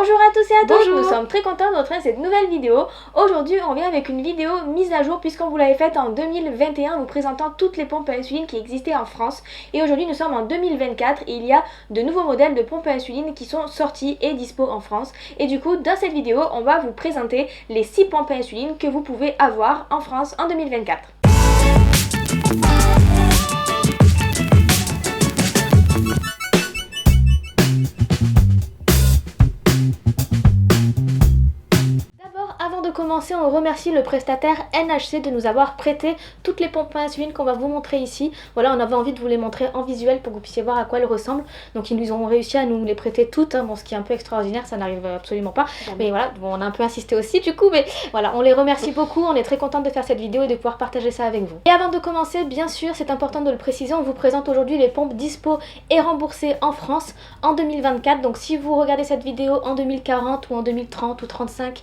Bonjour à tous et à toutes, Bonjour. nous sommes très contents de retrouver cette nouvelle vidéo. Aujourd'hui on vient avec une vidéo mise à jour puisqu'on vous l'avait faite en 2021 vous présentant toutes les pompes à insuline qui existaient en France. Et aujourd'hui nous sommes en 2024 et il y a de nouveaux modèles de pompes à insuline qui sont sortis et dispo en France. Et du coup dans cette vidéo on va vous présenter les 6 pompes à insuline que vous pouvez avoir en France en 2024. Avant de commencer, on remercie le prestataire NHC de nous avoir prêté toutes les pompes à insuline qu'on va vous montrer ici. Voilà, on avait envie de vous les montrer en visuel pour que vous puissiez voir à quoi elles ressemblent. Donc ils nous ont réussi à nous les prêter toutes, hein. Bon, ce qui est un peu extraordinaire, ça n'arrive absolument pas. Mais voilà, bon, on a un peu insisté aussi du coup, mais voilà, on les remercie beaucoup. On est très contente de faire cette vidéo et de pouvoir partager ça avec vous. Et avant de commencer, bien sûr, c'est important de le préciser, on vous présente aujourd'hui les pompes dispo et remboursées en France en 2024. Donc si vous regardez cette vidéo en 2040 ou en 2030 ou 35,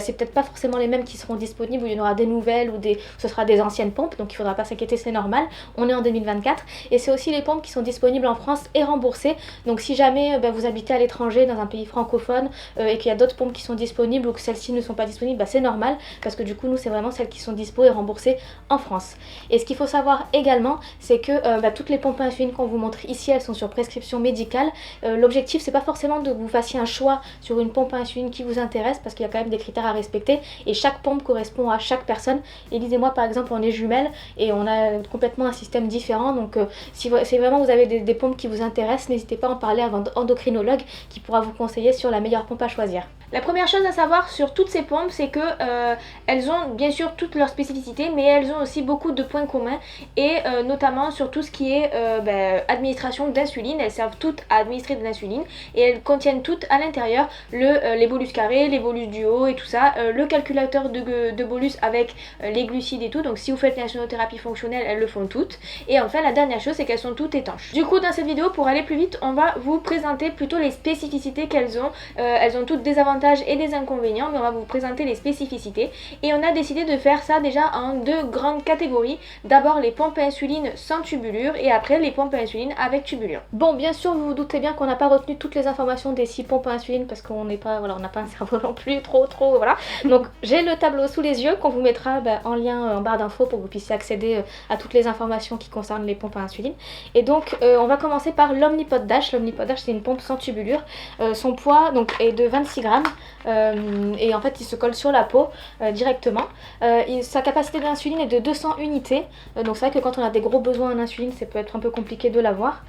c'est peut-être pas forcément les mêmes qui seront disponibles, ou il y en aura des nouvelles ou ce sera des anciennes pompes, donc il faudra pas s'inquiéter, c'est normal. On est en 2024 et c'est aussi les pompes qui sont disponibles en France et remboursées. Donc si jamais vous habitez à l'étranger dans un pays francophone et qu'il y a d'autres pompes qui sont disponibles ou que celles-ci ne sont pas disponibles, c'est normal parce que du coup nous c'est vraiment celles qui sont dispo et remboursées en France. Et ce qu'il faut savoir également, c'est que toutes les pompes à insuline qu'on vous montre ici, elles sont sur prescription médicale. L'objectif c'est pas forcément de que vous fassiez un choix sur une pompe à insuline qui vous intéresse parce qu'il y a quand même des critères à respecter et chaque pompe correspond à chaque personne. Élise et moi par exemple on est jumelles et on a complètement un système différent, donc si vraiment vous avez des pompes qui vous intéressent, n'hésitez pas à en parler à votre endocrinologue qui pourra vous conseiller sur la meilleure pompe à choisir. La première chose à savoir sur toutes ces pompes, c'est que elles ont bien sûr toutes leurs spécificités, mais elles ont aussi beaucoup de points communs et notamment sur tout ce qui est administration d'insuline. Elles servent toutes à administrer de l'insuline et elles contiennent toutes à l'intérieur les bolus carrés, les bolus du haut et tout ça, le calculateur de bolus avec les glucides et tout. Donc si vous faites l'insulinothérapie fonctionnelle, elles le font toutes. Et enfin la dernière chose, c'est qu'elles sont toutes étanches. Du coup dans cette vidéo, pour aller plus vite, on va vous présenter plutôt les spécificités qu'elles ont. Elles ont toutes des avantages et des inconvénients, mais on va vous présenter les spécificités. Et on a décidé de faire ça déjà en deux grandes catégories. D'abord les pompes à insuline sans tubulure et après les pompes à insuline avec tubulure. Bon, bien sûr vous vous doutez bien qu'on n'a pas retenu toutes les informations des 6 pompes à insuline parce qu'on n'est pas, voilà, on n'a pas un cerveau non plus trop voilà. Donc j'ai le tableau sous les yeux qu'on vous mettra en lien en barre d'infos pour que vous puissiez accéder à toutes les informations qui concernent les pompes à insuline. Et donc on va commencer par l'Omnipod Dash. L'Omnipod Dash c'est une pompe sans tubulure. Son poids donc est de 26 grammes et en fait il se colle sur la peau directement. Sa capacité d'insuline est de 200 unités. Donc c'est vrai que quand on a des gros besoins en insuline, ça peut être un peu compliqué de l'avoir.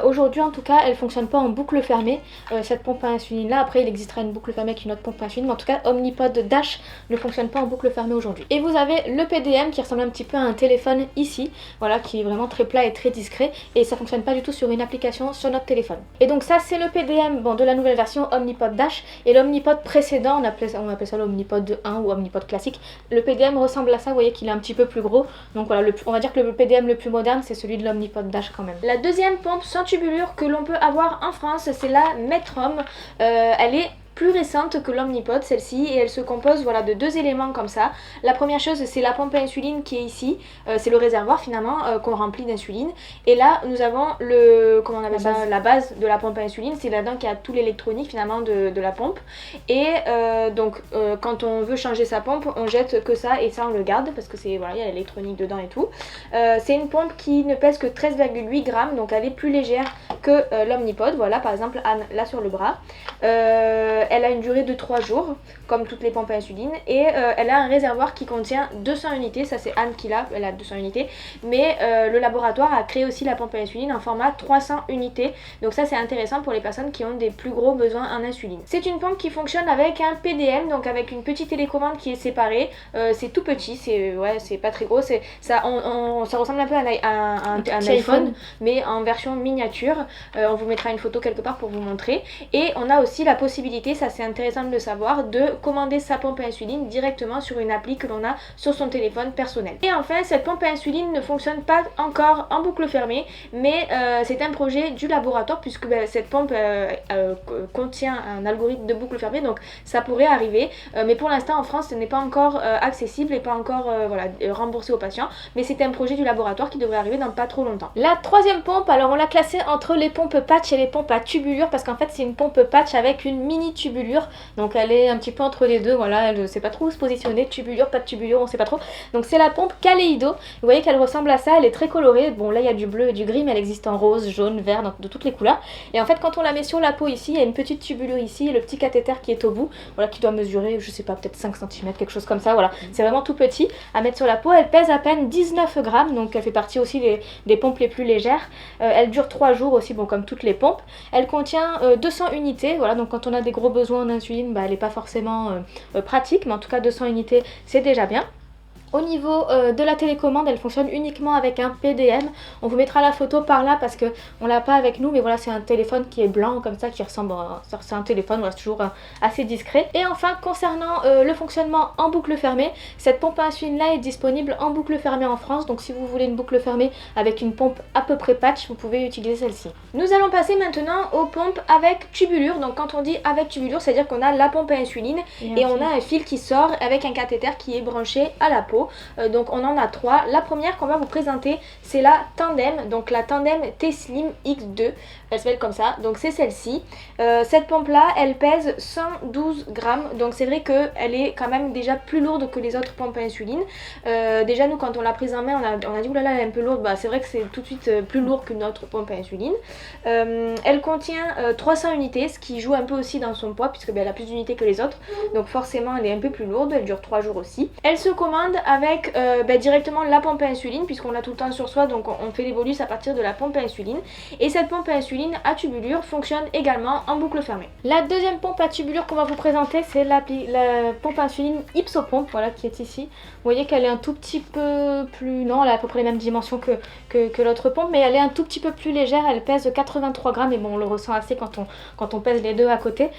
Aujourd'hui en tout cas elle fonctionne pas en boucle fermée, cette pompe à insuline là. Après il existera une boucle fermée avec une autre pompe à insuline, mais en tout cas Omnipod Dash ne fonctionne pas en boucle fermée aujourd'hui. Et vous avez le PDM qui ressemble un petit peu à un téléphone ici, voilà, qui est vraiment très plat et très discret, et ça fonctionne pas du tout sur une application sur notre téléphone. Et donc ça c'est le PDM de la nouvelle version Omnipod Dash. Et l'Omnipod précédent, on appelait ça l'Omnipod 1 ou Omnipod classique. Le PDM ressemble à ça, vous voyez qu'il est un petit peu plus gros. Donc voilà, on va dire que le PDM le plus moderne c'est celui de l'Omnipod Dash quand même. La deuxième pompe sans tubulure que l'on peut avoir en France, c'est la Medtrom. Elle est plus récente que l'Omnipod, celle-ci, et elle se compose de deux éléments comme ça. La première chose c'est la pompe à insuline qui est ici, c'est le réservoir finalement qu'on remplit d'insuline, et là nous avons la base de la pompe à insuline, c'est là-dedans qu'il y a tout l'électronique finalement de la pompe, et quand on veut changer sa pompe on jette que ça et ça on le garde parce que il y a l'électronique dedans et tout. C'est une pompe qui ne pèse que 13,8 grammes, donc elle est plus légère que l'Omnipod. Voilà, par exemple Anne là sur le bras. Elle a une durée de 3 jours, comme toutes les pompes à insuline, et elle a un réservoir qui contient 200 unités, ça c'est Anne qui l'a, elle a 200 unités, mais le laboratoire a créé aussi la pompe à insuline en format 300 unités, donc ça c'est intéressant pour les personnes qui ont des plus gros besoins en insuline. C'est une pompe qui fonctionne avec un PDM, donc avec une petite télécommande qui est séparée, c'est tout petit, c'est pas très gros, ça ressemble un peu à un iPhone, mais en version miniature. On vous mettra une photo quelque part pour vous montrer, et on a aussi la possibilité possibilité, ça c'est intéressant de le savoir, de commander sa pompe à insuline directement sur une appli que l'on a sur son téléphone personnel. Et enfin, cette pompe à insuline ne fonctionne pas encore en boucle fermée, mais c'est un projet du laboratoire puisque cette pompe contient un algorithme de boucle fermée, donc ça pourrait arriver, mais pour l'instant en France ce n'est pas encore accessible et pas encore remboursé aux patients, mais c'est un projet du laboratoire qui devrait arriver dans pas trop longtemps. La troisième pompe, alors on l'a classée entre les pompes patch et les pompes à tubulure parce qu'en fait c'est une pompe patch avec une mini tubulure, donc elle est un petit peu entre les deux, voilà, elle ne sait pas trop où se positionner, tubulure, pas de tubulure, on sait pas trop. Donc c'est la pompe Kaleido, vous voyez qu'elle ressemble à ça, elle est très colorée, bon là il y a du bleu et du gris, mais elle existe en rose, jaune, vert, de toutes les couleurs. Et en fait quand on la met sur la peau ici, il y a une petite tubulure ici et le petit cathéter qui est au bout, voilà, qui doit mesurer, je sais pas, peut-être 5 cm, quelque chose comme ça, voilà. C'est vraiment tout petit à mettre sur la peau, elle pèse à peine 19 grammes, donc elle fait partie aussi des pompes les plus légères. Elle dure 3 jours aussi, bon comme toutes les pompes. Elle contient 200 unités, voilà, donc quand on a des gros besoins en insuline, elle n'est pas forcément pratique, mais en tout cas 200 unités c'est déjà bien. Au niveau de la télécommande, elle fonctionne uniquement avec un PDM. On vous mettra la photo par là parce qu'on l'a pas avec nous, mais voilà, c'est un téléphone qui est blanc comme ça, qui ressemble à... C'est un téléphone, voilà, c'est toujours assez discret. Et enfin, concernant le fonctionnement en boucle fermée, cette pompe à insuline là est disponible en boucle fermée en France. Donc si vous voulez une boucle fermée avec une pompe à peu près patch, vous pouvez utiliser celle-ci. Nous allons passer maintenant aux pompes avec tubulure. Donc quand on dit avec tubulure, c'est-à-dire qu'on a la pompe à insuline et on a un fil qui sort avec un cathéter qui est branché à la peau. Donc on en a 3. La première qu'on va vous présenter, c'est la Tandem, donc la Tandem T-Slim X2, elle s'appelle comme ça, donc c'est celle-ci. Cette pompe là, elle pèse 112 grammes, donc c'est vrai qu'elle est quand même déjà plus lourde que les autres pompes à insuline. Déjà nous quand on l'a prise en main, on a dit oulala, elle est un peu lourde, c'est vrai que c'est tout de suite plus lourd qu'une autre pompe à insuline. Elle contient 300 unités, ce qui joue un peu aussi dans son poids, puisque elle a plus d'unités que les autres, donc forcément elle est un peu plus lourde, elle dure 3 jours aussi. Elle se commande avec directement la pompe à insuline, puisqu'on l'a tout le temps sur soi, donc on fait les bolus à partir de la pompe à insuline. Et cette pompe à insuline à tubulure fonctionne également en boucle fermée. La deuxième pompe à tubulure qu'on va vous présenter, c'est la pompe à insuline Ipsopompe, voilà, qui est ici. Vous voyez qu'elle est un tout petit peu plus... Non, elle a à peu près les mêmes dimensions que l'autre pompe, mais elle est un tout petit peu plus légère, elle pèse 83 grammes, et bon, on le ressent assez quand on pèse les deux à côté.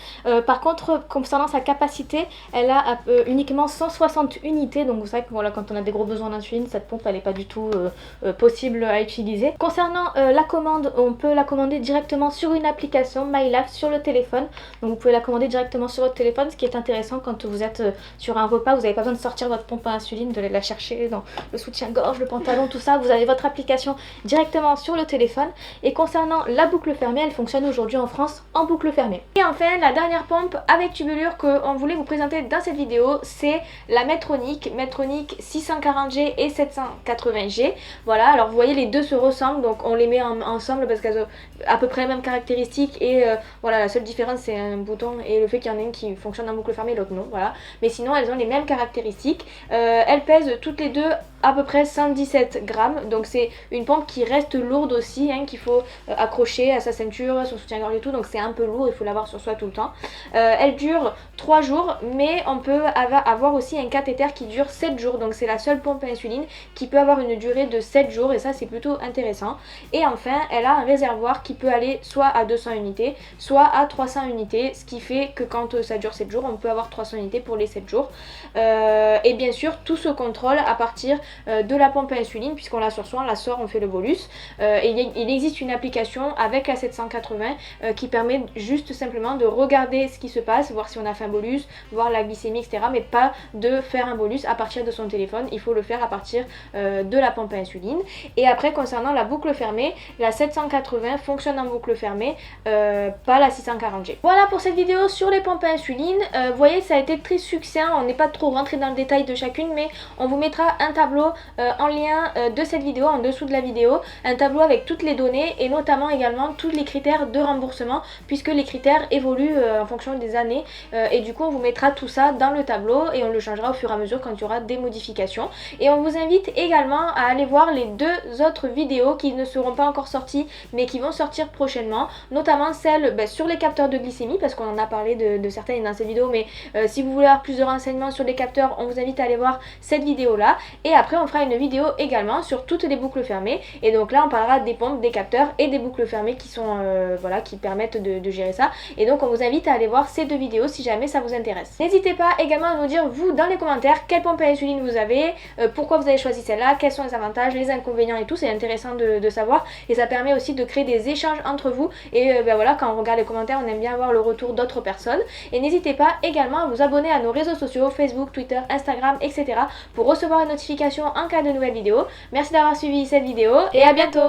Par contre, concernant sa capacité, elle a uniquement 160 unités, donc vous savez que voilà, quand on a des gros besoins d'insuline, cette pompe elle n'est pas du tout possible à utiliser. Concernant la commande, on peut la commander directement sur une application MyLab sur le téléphone, donc vous pouvez la commander directement sur votre téléphone, ce qui est intéressant quand vous êtes sur un repas, vous n'avez pas besoin de sortir votre pompe à insuline, de la chercher dans le soutien-gorge, le pantalon, tout ça, vous avez votre application directement sur le téléphone. Et concernant la boucle fermée, elle fonctionne aujourd'hui en France en boucle fermée. Et enfin, la dernière pompe avec tubulure qu'on voulait vous présenter dans cette vidéo, c'est la Medtronic 640G et 780G. Voilà, alors vous voyez les deux se ressemblent, donc on les met ensemble parce qu'elles ont à peu près les mêmes caractéristiques et voilà, la seule différence c'est un bouton et le fait qu'il y en ait une qui fonctionne en boucle fermée et l'autre non, voilà. Mais sinon elles ont les mêmes caractéristiques. Elles pèsent toutes les deux à peu près 117 grammes, donc c'est une pompe qui reste lourde aussi, qu'il faut accrocher à sa ceinture, à son soutien-gorge et tout, donc c'est un peu lourd, il faut l'avoir sur soi tout le temps. Elle dure 3 jours, mais on peut avoir aussi un cathéter qui dure 7 jours, donc c'est la seule pompe à insuline qui peut avoir une durée de 7 jours, et ça c'est plutôt intéressant. Et enfin, elle a un réservoir qui peut aller soit à 200 unités, soit à 300 unités, ce qui fait que quand ça dure 7 jours, on peut avoir 300 unités pour les 7 jours. Et bien sûr, tout se contrôle à partir de la pompe à insuline, puisqu'on l'a sur soi, on la sort, on fait le bolus. Et il existe une application avec la 780 qui permet juste simplement de regarder ce qui se passe, voir si on a fait un bolus, voir la glycémie, etc. Mais pas de faire un bolus à partir de son téléphone, il faut le faire à partir de la pompe à insuline. Et après, concernant la boucle fermée, la 780 fonctionne en boucle fermée, pas la 640G. Voilà pour cette vidéo sur les pompes à insuline. Vous voyez, ça a été très succinct, on n'est pas trop rentré dans le détail de chacune, mais on vous mettra un tableau en lien de cette vidéo, en dessous de la vidéo, un tableau avec toutes les données et notamment également tous les critères de remboursement, puisque les critères évoluent en fonction des années, et du coup on vous mettra tout ça dans le tableau et on le changera au fur et à mesure quand il y aura des modifications. modifications. Et on vous invite également à aller voir les 2 autres vidéos qui ne seront pas encore sorties mais qui vont sortir prochainement, notamment celle sur les capteurs de glycémie, parce qu'on en a parlé de certaines dans cette vidéo, mais si vous voulez avoir plus de renseignements sur les capteurs, on vous invite à aller voir cette vidéo là. Et après on fera une vidéo également sur toutes les boucles fermées, et donc là on parlera des pompes, des capteurs et des boucles fermées qui sont voilà, qui permettent de gérer ça. Et donc on vous invite à aller voir ces 2 vidéos si jamais ça vous intéresse. N'hésitez pas également à nous dire vous dans les commentaires quelle pompe à insuline vous avez, pourquoi vous avez choisi celle-là, quels sont les avantages, les inconvénients et tout. C'est intéressant de savoir, et ça permet aussi de créer des échanges entre vous. Et voilà, quand on regarde les commentaires, on aime bien voir le retour d'autres personnes. Et n'hésitez pas également à vous abonner à nos réseaux sociaux, Facebook, Twitter, Instagram, etc. pour recevoir une notification en cas de nouvelles vidéos. Merci d'avoir suivi cette vidéo et à bientôt.